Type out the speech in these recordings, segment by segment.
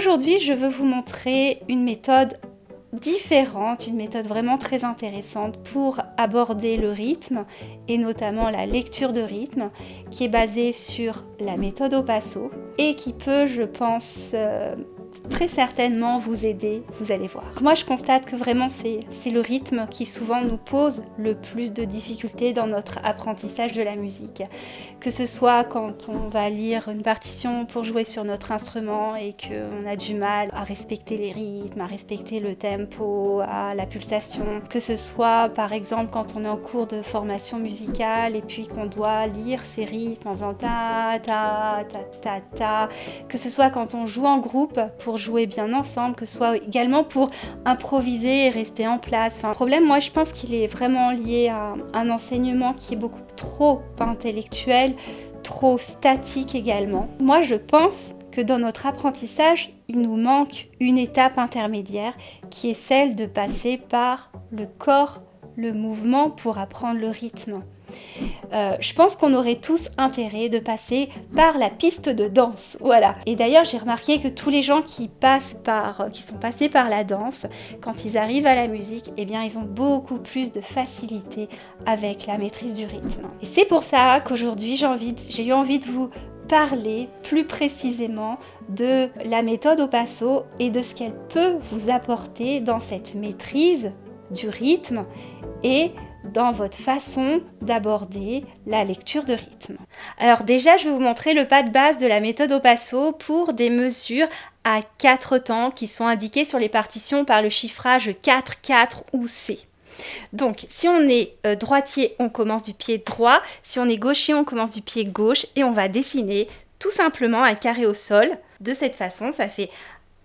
Aujourd'hui, je veux vous montrer une méthode différente, une méthode vraiment très intéressante pour aborder le rythme et notamment la lecture de rythme qui est basée sur la méthode au passo et qui peut, je pense, très certainement vous aider, vous allez voir. Moi, je constate que vraiment c'est le rythme qui souvent nous pose le plus de difficultés dans notre apprentissage de la musique. Que ce soit quand on va lire une partition pour jouer sur notre instrument et qu'on a du mal à respecter les rythmes, à respecter le tempo, à la pulsation. Que ce soit par exemple quand on est en cours de formation musicale et puis qu'on doit lire ces rythmes en faisant ta ta ta ta ta. Que ce soit quand on joue en groupe pour jouer bien ensemble, que ce soit également pour improviser et rester en place. Enfin, le problème, moi, je pense qu'il est vraiment lié à un enseignement qui est beaucoup trop intellectuel, trop statique également. Moi, je pense que dans notre apprentissage, il nous manque une étape intermédiaire qui est celle de passer par le corps, le mouvement pour apprendre le rythme. Je pense qu'on aurait tous intérêt de passer par la piste de danse, voilà. Et d'ailleurs, j'ai remarqué que tous les gens qui sont passés par la danse, quand ils arrivent à la musique, eh bien, ils ont beaucoup plus de facilité avec la maîtrise du rythme. Et c'est pour ça qu'aujourd'hui, j'ai eu envie de vous parler plus précisément de la méthode au passo et de ce qu'elle peut vous apporter dans cette maîtrise du rythme et dans votre façon d'aborder la lecture de rythme. Alors déjà, je vais vous montrer le pas de base de la méthode au passo pour des mesures à 4 temps qui sont indiquées sur les partitions par le chiffrage 4, 4 ou C. Donc, si on est droitier, on commence du pied droit. Si on est gaucher, on commence du pied gauche et on va dessiner tout simplement un carré au sol. De cette façon, ça fait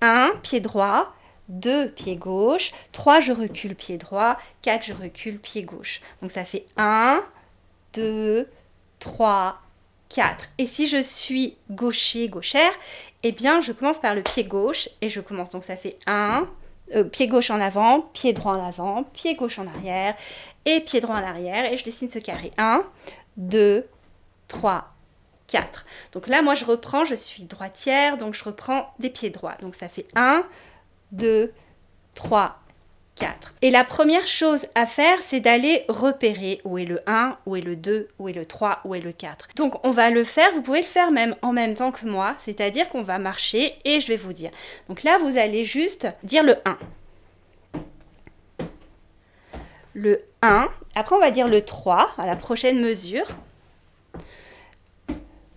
1 pied droit, 2 pieds gauche, 3 je recule pied droit, 4 je recule pied gauche. Donc ça fait 1, 2, 3, 4. Et si je suis gaucher, gauchère, eh bien je commence par le pied gauche et je commence. Donc ça fait 1, pied gauche en avant, pied droit en avant, pied gauche en arrière et pied droit en arrière. Et je dessine ce carré. 1, 2, 3, 4. Donc là, moi je reprends, je suis droitière, donc je reprends des pieds droits. Donc ça fait 1, 2, 3, 4. Et la première chose à faire, c'est d'aller repérer où est le 1, où est le 2, où est le 3, où est le 4. Donc on va le faire, vous pouvez le faire même en même temps que moi, c'est-à-dire qu'on va marcher et je vais vous dire. Donc là, vous allez juste dire le 1. Le 1. Après, on va dire le 3 à la prochaine mesure.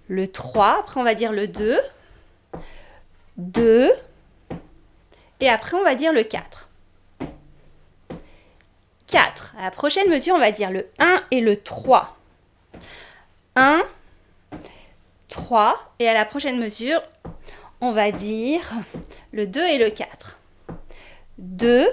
Le 3. Après, on va dire le 2. 2. Et après, on va dire le 4. 4. À la prochaine mesure, on va dire le 1 et le 3. 1, 3. Et à la prochaine mesure, on va dire le 2 et le 4. 2,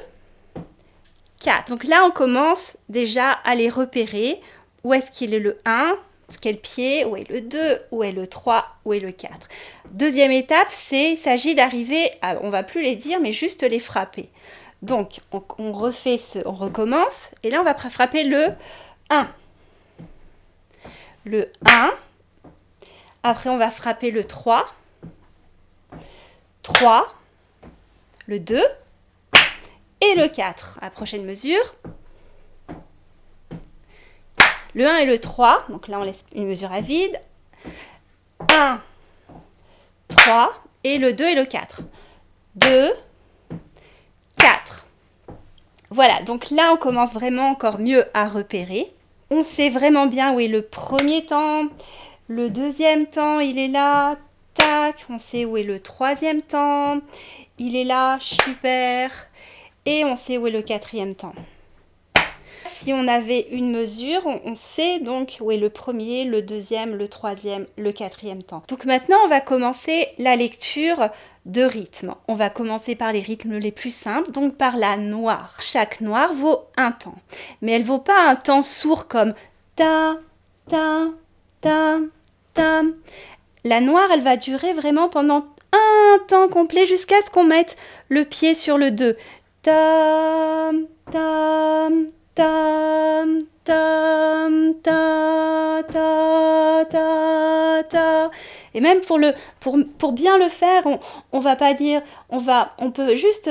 4. Donc là, on commence déjà à les repérer. Où est-ce qu'il est le 1 ? Quel pied ? Où est le 2 ? Où est le 3 ? Où est le 4 ? Deuxième étape, il s'agit d'arriver à, on ne va plus les dire, mais juste les frapper. Donc, on recommence, et là, on va frapper le 1. Le 1. Après, on va frapper le 3. 3. Le 2. Et le 4. À la prochaine mesure. Le 1 et le 3. Donc là, on laisse une mesure à vide. 1, 3. Et le 2 et le 4. 2, 4. Voilà, donc là, on commence vraiment encore mieux à repérer. On sait vraiment bien où est le premier temps. Le deuxième temps, il est là. Tac, on sait où est le troisième temps. Il est là, super. Et on sait où est le quatrième temps. Si on avait une mesure, on sait donc où est le premier, le deuxième, le troisième, le quatrième temps. Donc maintenant, on va commencer la lecture de rythme. On va commencer par les rythmes les plus simples, donc par la noire. Chaque noire vaut un temps, mais elle ne vaut pas un temps sourd comme ta, ta, ta, ta. La noire, elle va durer vraiment pendant un temps complet jusqu'à ce qu'on mette le pied sur le 2. Tam, tam, tam, tam, ta, ta, ta, ta. Et même pour bien le faire, on va pas dire, on peut juste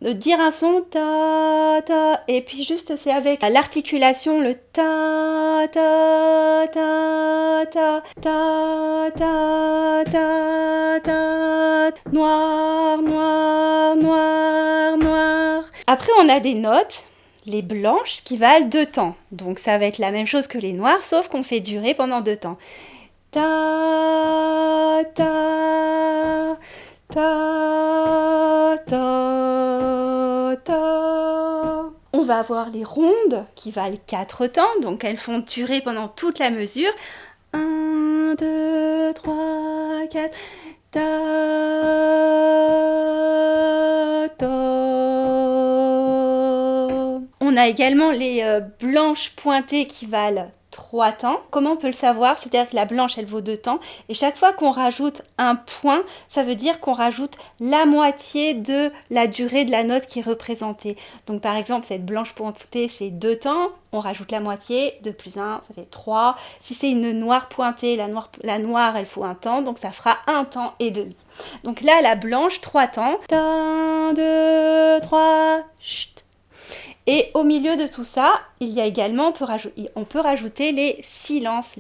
dire un son ta ta, et puis juste c'est avec l'articulation le ta ta ta ta ta ta ta ta, noir noir noir noir. Après on a des notes, les blanches, qui valent 2 temps. Donc ça va être la même chose que les noirs, sauf qu'on fait durer pendant 2 temps. Ta ta ta ta ta. On va avoir les rondes qui valent 4 temps, donc elles font durer pendant toute la mesure. 1, 2, 3, 4. Ta ta. On a également les blanches pointées qui valent 3 temps. Comment on peut le savoir? C'est-à-dire que la blanche, elle vaut 2 temps. Et chaque fois qu'on rajoute un point, ça veut dire qu'on rajoute la moitié de la durée de la note qui est représentée. Donc par exemple, cette blanche pointée, c'est 2 temps. On rajoute la moitié, 2 plus 1, ça fait 3. Si c'est une noire pointée, la noire, elle faut 1 temps. Donc ça fera 1 temps et demi. Donc là, la blanche, 3 temps. 1, 2, 3, chut. Et au milieu de tout ça, il y a également, on peut rajouter les silences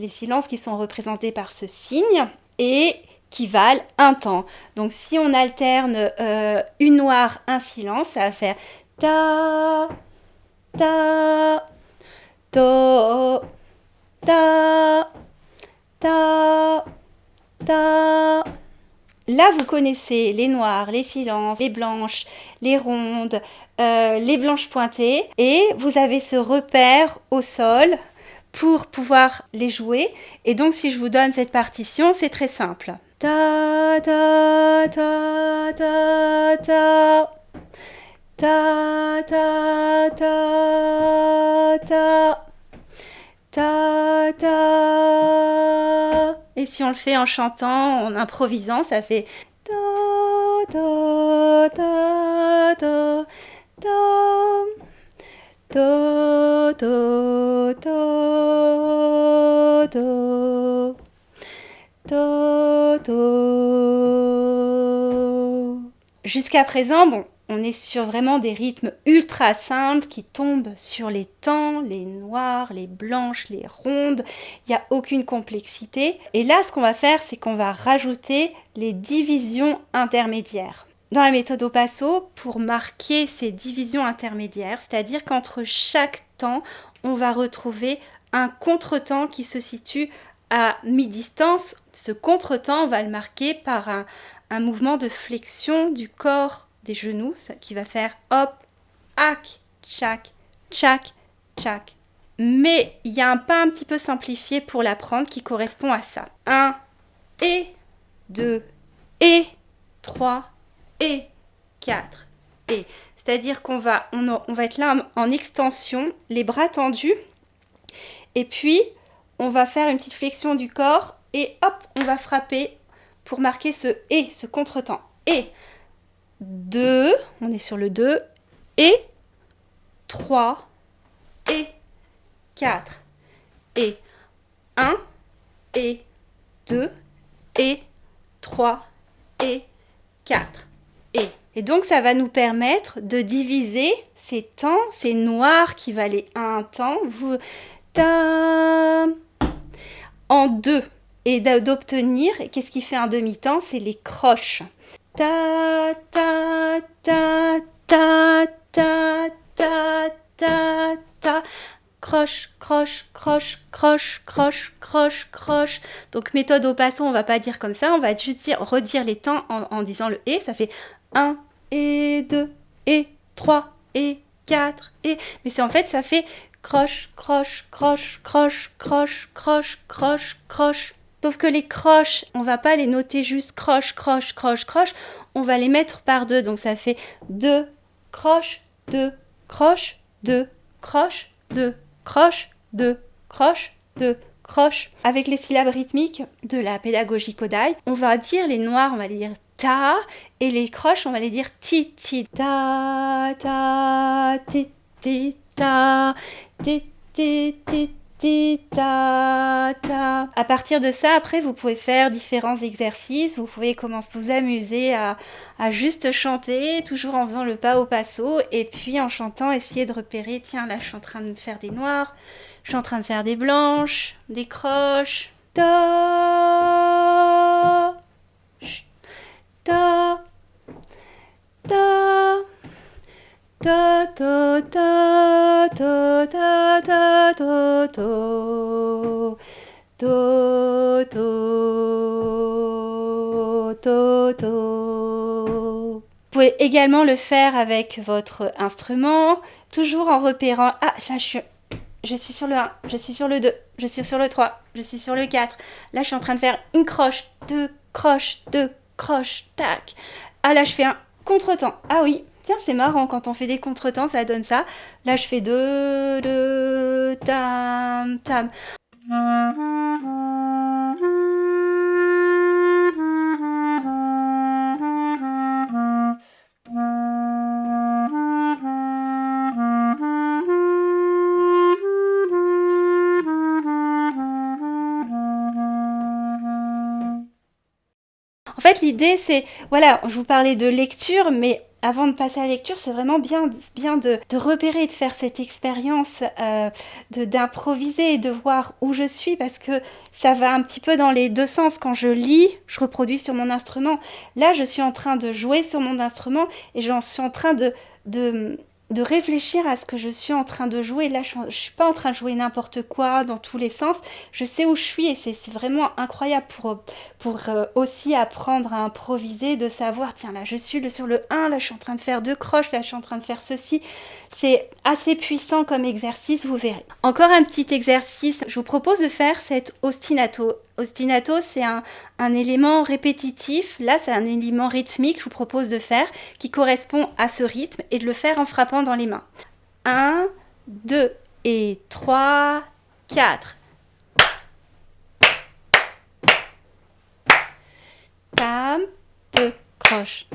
qui sont représentés par ce signe et qui valent 1 temps. Donc si on alterne une noire, un silence, ça va faire ta, ta, to, ta, ta, ta. Là, vous connaissez les noirs, les silences, les blanches, les rondes, les blanches pointées. Et vous avez ce repère au sol pour pouvoir les jouer. Et donc, si je vous donne cette partition, c'est très simple. Ta, ta, ta, ta, ta. Ta, ta, ta, ta. Ta, ta. Et si on le fait en chantant, en improvisant, ça fait ta, ta, ta, ta, ta, ta, ta, ta, ta, ta. Jusqu'à présent, bon, on est sur vraiment des rythmes ultra simples qui tombent sur les temps, les noirs, les blanches, les rondes. Il n'y a aucune complexité. Et là, ce qu'on va faire, c'est qu'on va rajouter les divisions intermédiaires. Dans la méthode au passo, pour marquer ces divisions intermédiaires, c'est-à-dire qu'entre chaque temps, on va retrouver un contretemps qui se situe à mi-distance. Ce contretemps, on va le marquer par un mouvement de flexion du corps des genoux, qui va faire hop, hack, tchac, tchac, tchac. Mais il y a un pas un petit peu simplifié pour l'apprendre qui correspond à ça. 1 et 2 et 3 et 4 et. C'est-à-dire qu'on va être là en extension, les bras tendus, et puis on va faire une petite flexion du corps et hop, on va frapper pour marquer ce et, ce contretemps. Et 2, on est sur le 2, et 3, et 4, et 1, et 2, et 3, et 4, et. Et donc ça va nous permettre de diviser ces temps, ces noirs qui valaient 1 temps, en 2. Et d'obtenir, qu'est-ce qui fait un demi-temps? C'est les croches. Ta ta ta ta ta ta ta ta. Croche, croche, croche, croche, croche, croche, croche. Donc méthode au passo, on va pas dire comme ça, on va juste redire les temps en disant le et. Ça fait 1 et 2 et 3 et 4 et. Mais c'est en fait ça fait croche, croche, croche, croche, croche, croche, croche, croche. Sauf que les croches, on va pas les noter juste croche, croche, croche, croche, on va les mettre par 2. Donc ça fait 2 croches, 2 croches, 2 croches, 2 croches, 2 croches, 2 croches. Avec les syllabes rythmiques de la pédagogie Kodály, on va dire les noirs, on va les dire ta, et les croches, on va les dire ti, ti, ta, ta, ti, ti, ta, ti, ti, ti, ti, ta, ta. À partir de ça, après, vous pouvez faire différents exercices. Vous pouvez commencer à vous amuser à juste chanter, toujours en faisant le pas au passo. Et puis, en chantant, essayer de repérer, tiens, là, je suis en train de faire des noirs. Je suis en train de faire des blanches, des croches. Ta, ta, ta. Ta ta ta ta ta ta ta to to to to. Vous pouvez également le faire avec votre instrument, toujours en repérant. Ah, là je suis sur le 1, je suis sur le 2, je suis sur le 3, je suis sur le 4. Là, je suis en train de faire une croche, deux croches, tac. Ah, là, je fais un contretemps. Ah oui. Tiens, c'est marrant, quand on fait des contretemps, ça donne ça. Là, je fais deux, tam, tam. En fait, l'idée, c'est, voilà, je vous parlais de lecture, mais avant de passer à la lecture, c'est vraiment bien de repérer, de faire cette expérience, d'improviser et de voir où je suis, parce que ça va un petit peu dans les deux sens. Quand je lis, je reproduis sur mon instrument. Là, je suis en train de jouer sur mon instrument et j'en suis en train de réfléchir à ce que je suis en train de jouer. Là, je ne suis pas en train de jouer n'importe quoi dans tous les sens. Je sais où je suis et c'est vraiment incroyable pour aussi apprendre à improviser, de savoir, tiens, là, je suis sur le 1, là, je suis en train de faire 2 croches, là, je suis en train de faire ceci. C'est assez puissant comme exercice, vous verrez. Encore un petit exercice, je vous propose de faire cet ostinato. Ostinato, c'est un élément répétitif. Là, c'est un élément rythmique que je vous propose de faire qui correspond à ce rythme et de le faire en frappant dans les mains. 1, 2 et 3, 4. Tam, 2 croches.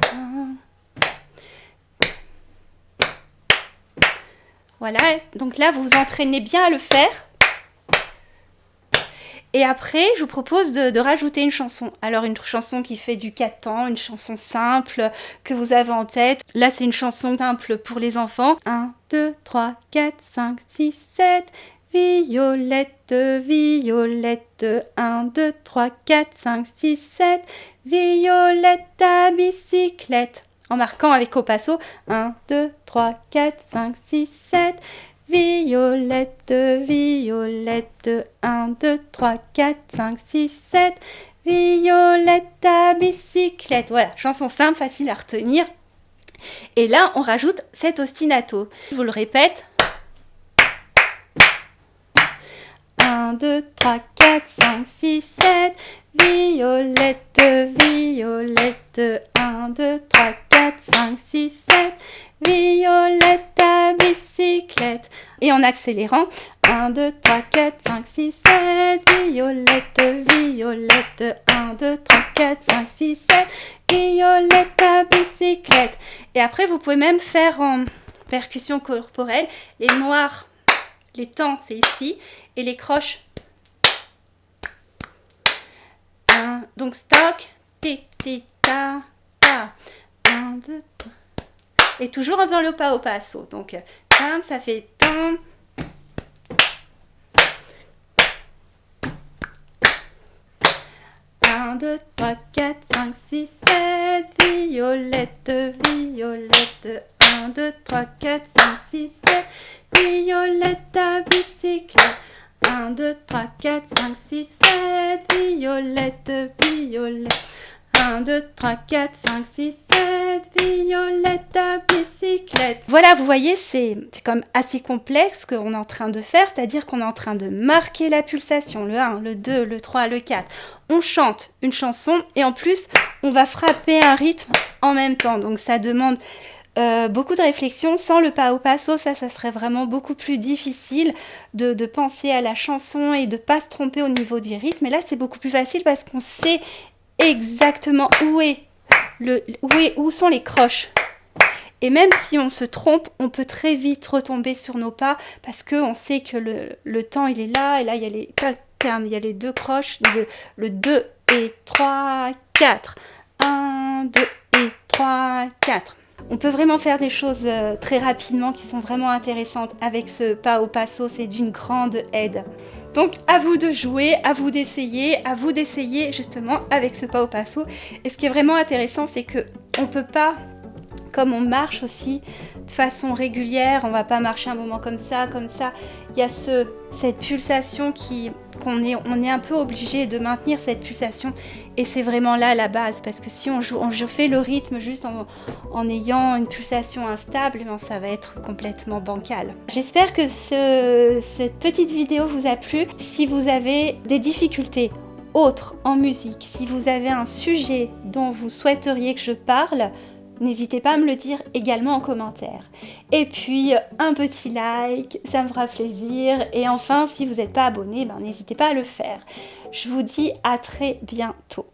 Voilà, donc là, vous vous entraînez bien à le faire. Et après, je vous propose de rajouter une chanson. Alors, une chanson qui fait du 4 temps, une chanson simple que vous avez en tête. Là, c'est une chanson simple pour les enfants. 1, 2, 3, 4, 5, 6, 7. Violette, violette. 1, 2, 3, 4, 5, 6, 7. Violette à bicyclette. En marquant avec au passo. 1, 2, 3, 4, 5, 6, 7. Violette, violette, 1, 2, 3, 4, 5, 6, 7. Violette à bicyclette. Voilà, chanson simple, facile à retenir. Et là, on rajoute cet ostinato. Je vous le répète. 1, 2, 3, 4, 5, 6, 7. Violette, violette, 1, 2, 3, 4, 5, 6, 7. Violette à bicyclette. Et en accélérant, 1, 2, 3, 4, 5, 6, 7. Violette, violette, 1, 2, 3, 4, 5, 6, 7. Violette à bicyclette. Et après, vous pouvez même faire en percussion corporelle. Les noirs, les temps, c'est ici. Et les croches. Donc, stock, ti, ti, ta, ta. 1, 2, 3. Et toujours en faisant le pas au passo. Donc, ça fait tam. Un, 2, 3, 4, 5, 6, 7. Violette, violette. 1, 2, 3, 4, 5, 6, 7. Violette à bicyclette. 1, 2, 3, 4, 5, 6, 7. Violette, violette. 1, 2, 3, 4, 5, 6, 7. Violette à bicyclette. Voilà, vous voyez, c'est comme assez complexe ce qu'on est en train de faire, c'est-à-dire qu'on est en train de marquer la pulsation, le 1, le 2, le 3, le 4. On chante une chanson et en plus, on va frapper un rythme en même temps. Donc ça demande beaucoup de réflexion. Sans le pas au passo, ça serait vraiment beaucoup plus difficile de penser à la chanson et de ne pas se tromper au niveau du rythme. Et là, c'est beaucoup plus facile parce qu'on sait exactement où sont les croches. Et même si on se trompe, on peut très vite retomber sur nos pas parce qu'on sait que le temps il est là, et là il y a les termes, il y a les 2 croches, le 2 et 3, 4. 1, 2 et 3, 4. On peut vraiment faire des choses très rapidement qui sont vraiment intéressantes avec ce pas au passo, c'est d'une grande aide. Donc à vous de jouer, à vous d'essayer justement avec ce pas au passo. Et ce qui est vraiment intéressant, c'est que on peut pas, comme on marche aussi de façon régulière, on va pas marcher un moment comme ça, il y a cette pulsation on est un peu obligé de maintenir cette pulsation, et c'est vraiment là la base, parce que si on fait le rythme juste en ayant une pulsation instable, ça va être complètement bancal. J'espère que cette petite vidéo vous a plu. Si vous avez des difficultés autres en musique, si vous avez un sujet dont vous souhaiteriez que je parle, n'hésitez pas à me le dire également en commentaire. Et puis, un petit like, ça me fera plaisir. Et enfin, si vous n'êtes pas abonné, n'hésitez pas à le faire. Je vous dis à très bientôt.